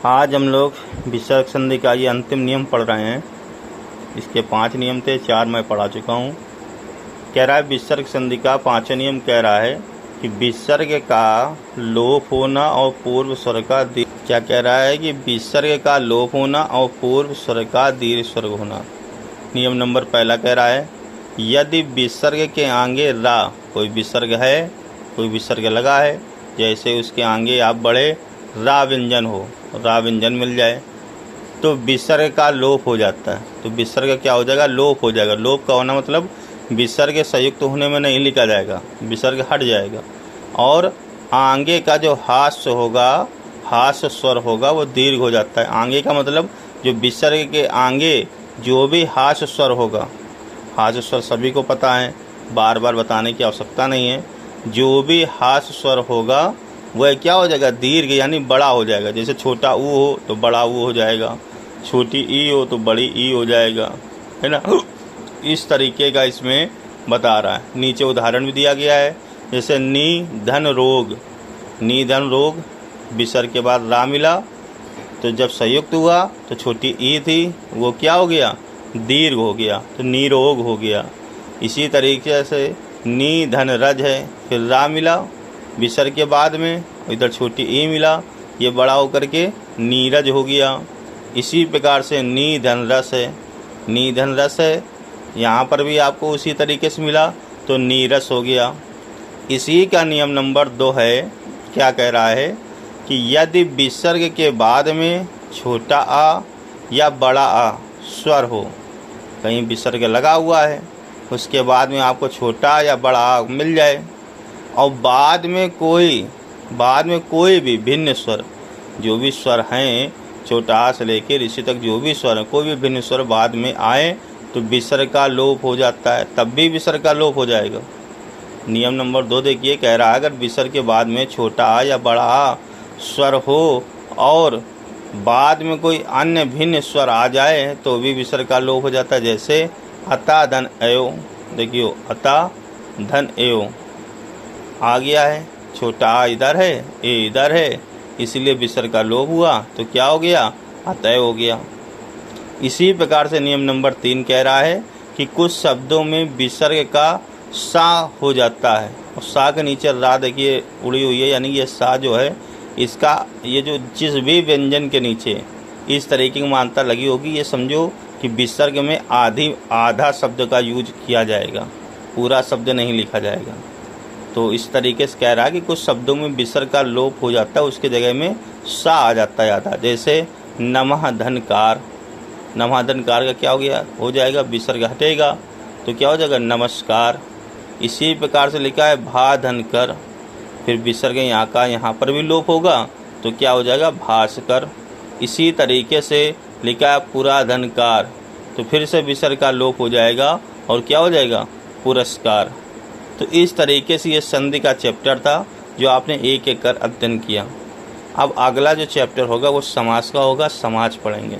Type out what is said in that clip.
आज हम लोग विसर्ग संधि का ये अंतिम नियम पढ़ रहे हैं। इसके 5 नियम थे, 4 मैं पढ़ा चुका हूँ। कह रहा है विसर्ग संधि का 5वां नियम कह रहा है कि विसर्ग का लोप होना और पूर्व स्वर का क्या कह रहा है कि विसर्ग का लोप होना और पूर्व स्वर का दीर्घ स्वर होना। नियम नंबर पहला कह रहा है यदि विसर्ग के आगे रा, कोई विसर्ग है, कोई विसर्ग लगा है, जैसे उसके आगे आप बढ़े रा व्यंजन हो, रा व्यंजन मिल जाए तो विसर्ग का लोप हो जाता है। तो विसर्ग क्या हो जाएगा? लोप हो जाएगा। लोप का होना मतलब विसर्ग संयुक्त होने में नहीं लिखा जाएगा, विसर्ग हट जाएगा। और आगे का जो हास्य होगा, हास्य स्वर होगा, वो दीर्घ हो जाता है। आगे का मतलब जो विसर्ग के आगे जो भी हास्य स्वर होगा, हास्य स्वर सभी को पता है, बार बार बताने की आवश्यकता नहीं है। जो भी हास्य स्वर होगा वह क्या हो जाएगा? दीर्घ यानी बड़ा हो जाएगा। जैसे छोटा ऊ हो तो बड़ा ऊ हो जाएगा, छोटी ई हो तो बड़ी ई हो जाएगा, है ना। इस तरीके का इसमें बता रहा है। नीचे उदाहरण भी दिया गया है, जैसे नी धन रोग, नी धन रोग, विसर्ग के बाद रा मिला तो जब संयुक्त हुआ तो छोटी ई थी, वो क्या हो गया? दीर्घ हो गया, तो निरोग हो गया। इसी तरीके से नी धन रज है, फिर रा मिला विसर्ग के बाद में, इधर छोटी ई मिला, ये बड़ा होकर के नीरज हो गया। इसी प्रकार से नी धन रस है, नी धन रस है, यहाँ पर भी आपको उसी तरीके से मिला तो नीरस हो गया। इसी का नियम नंबर 2 है, क्या कह रहा है कि यदि विसर्ग के बाद में छोटा आ या बड़ा आ स्वर हो, कहीं विसर्ग लगा हुआ है, उसके बाद में आपको छोटा या बड़ा आ मिल जाए और बाद में कोई भी भिन्न स्वर, जो भी स्वर हैं छोटा आ से लेकर ऋषि तक जो भी स्वर हैं, कोई भी भिन्न स्वर बाद में आए तो विसर्ग का लोप हो जाता है, तब भी विसर्ग का लोप हो जाएगा। नियम नंबर 2 देखिए, कह रहा है अगर विसर्ग के बाद में छोटा आ या बड़ा आ स्वर हो और बाद में कोई अन्य भिन्न स्वर आ जाए तो भी विसर्ग का लोप हो जाता है। जैसे अता धन अयो, देखियो अता धन एयो आ गया है, छोटा आ इधर है, ए इधर है, इसलिए विसर्ग का लोप हुआ तो क्या हो गया? अतय हो गया। इसी प्रकार से नियम नंबर 3 कह रहा है कि कुछ शब्दों में विसर्ग का सा हो जाता है और सा के नीचे रा देखिए उड़ी हुई है, यानी ये सा जो है इसका ये जो जिस भी व्यंजन के नीचे इस तरीके की मान्यता लगी होगी, ये समझो कि विसर्ग में आधा शब्द का यूज किया जाएगा, पूरा शब्द नहीं लिखा जाएगा। तो इस तरीके से कह रहा है कि कुछ शब्दों में विसर्ग का लोप हो जाता है, उसके जगह में सा आ जाता है आधा। जैसे नमः धनकार, नमः धनकार का क्या हो गया? हो जाएगा विसर्ग हटेगा तो क्या हो जाएगा? नमस्कार। इसी प्रकार से लिखा है भा धनकर, फिर विसर्ग यहाँ का यहाँ पर भी लोप होगा तो क्या हो जाएगा? भास्कर। इसी तरीके से लिखा है पुरा धनकार, तो फिर से विसर्ग का लोप हो जाएगा और क्या हो जाएगा? पुरस्कार। तो इस तरीके से ये संधि का चैप्टर था जो आपने एक एक कर अध्ययन किया। अब अगला जो चैप्टर होगा वो समास का होगा, समाज पढ़ेंगे।